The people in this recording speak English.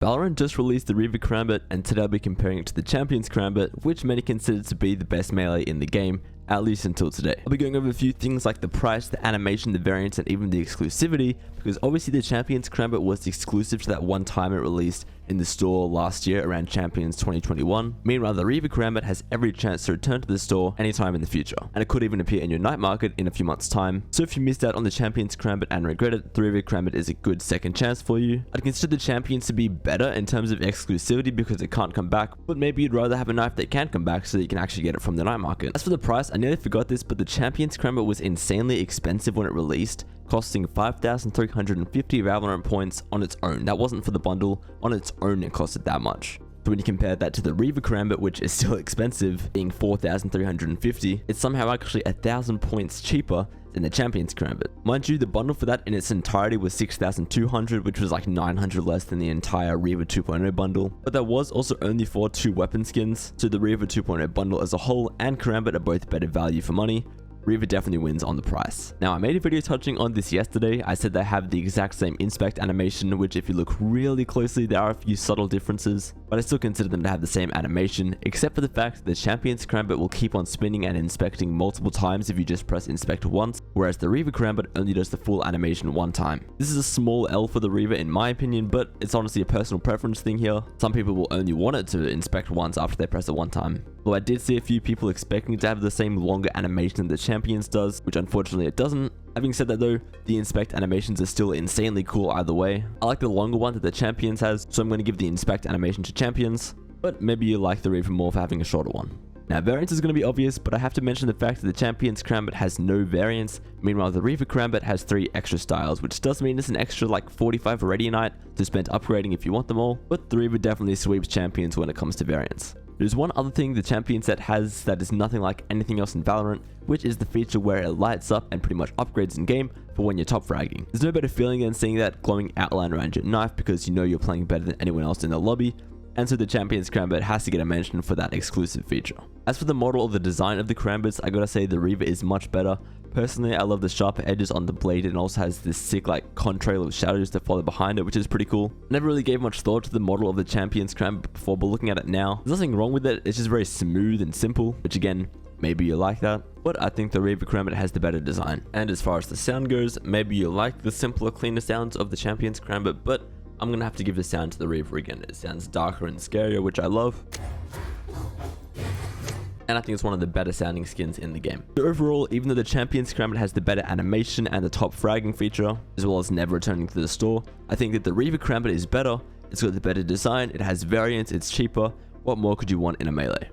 Valorant just released the Reaver Karambit, and today I'll be comparing it to the Champions Karambit, which many consider to be the best melee in the game, at least until today. I'll be going over a few things like the price, the animation, the variants, and even the exclusivity, because obviously the Champions Karambit was exclusive to that one time it released in the store last year around Champions 2021. Meanwhile, the Reaver Karambit has every chance to return to the store anytime in the future, and it could even appear in your night market in a few months' time. So if you missed out on the Champions Karambit and regret it, the Reaver Karambit is a good second chance for you. I'd consider the Champions to be better in terms of exclusivity because it can't come back, but maybe you'd rather have a knife that can come back so that you can actually get it from the night market. As for the price, I nearly forgot this, but the Champions Karambit was insanely expensive when it released, costing 5,350 Valorant points on its own. That wasn't for the bundle. On its own, it costed that much. So when you compare that to the Reaver Karambit, which is still expensive, being 4,350, it's somehow actually 1,000 points cheaper than the Champions Karambit. Mind you, the bundle for that in its entirety was 6,200, which was like 900 less than the entire Reaver 2.0 bundle. But that was also only for 2 weapon skins, so the Reaver 2.0 bundle as a whole and Karambit are both better value for money. Reaver definitely wins on the price. Now, I made a video touching on this yesterday. I said they have the exact same inspect animation, which if you look really closely, there are a few subtle differences, but I still consider them to have the same animation, except for the fact that the Champions Karambit will keep on spinning and inspecting multiple times if you just press inspect once, whereas the Reaver Karambit only does the full animation one time. This is a small L for the Reaver in my opinion, but it's honestly a personal preference thing here. Some people will only want it to inspect once after they press it one time. Though I did see a few people expecting to have the same longer animation that the Champions does, which unfortunately it doesn't. Having said that though, the inspect animations are still insanely cool either way. I like the longer one that the Champions has, so I'm going to give the inspect animation to Champions, but maybe you like the Reaver more for having a shorter one. Now, variance is going to be obvious, but I have to mention the fact that the Champions Karambit has no variants. Meanwhile, the Reaver Karambit has 3 extra styles, which does mean it's an extra like 45 Radianite to spend upgrading if you want them all, but the Reaver definitely sweeps Champions when it comes to variants. There's one other thing the Champion set has that is nothing like anything else in Valorant, which is the feature where it lights up and pretty much upgrades in game for when you're top fragging. There's no better feeling than seeing that glowing outline around your knife because you know you're playing better than anyone else in the lobby, and so the Champions Karambit has to get a mention for that exclusive feature. As for the model or the design of the Karambits, I gotta say the Reaver is much better. Personally, I love the sharper edges on the blade, and also has this sick like contrail of shadows that follow behind it, which is pretty cool. Never really gave much thought to the model of the Champions Karambit before, but looking at it now, there's nothing wrong with it. It's just very smooth and simple, which again, maybe you like that, but I think the Reaver Karambit has the better design. And as far as the sound goes, maybe you like the simpler, cleaner sounds of the Champions Karambit, but I'm gonna have to give the sound to the Reaver again. It sounds darker and scarier, which I love, and I think it's one of the better sounding skins in the game. So overall, even though the Champions Karambit has the better animation and the top fragging feature, as well as never returning to the store, I think that the Reaver Karambit is better. It's got the better design, it has variants, it's cheaper. What more could you want in a melee?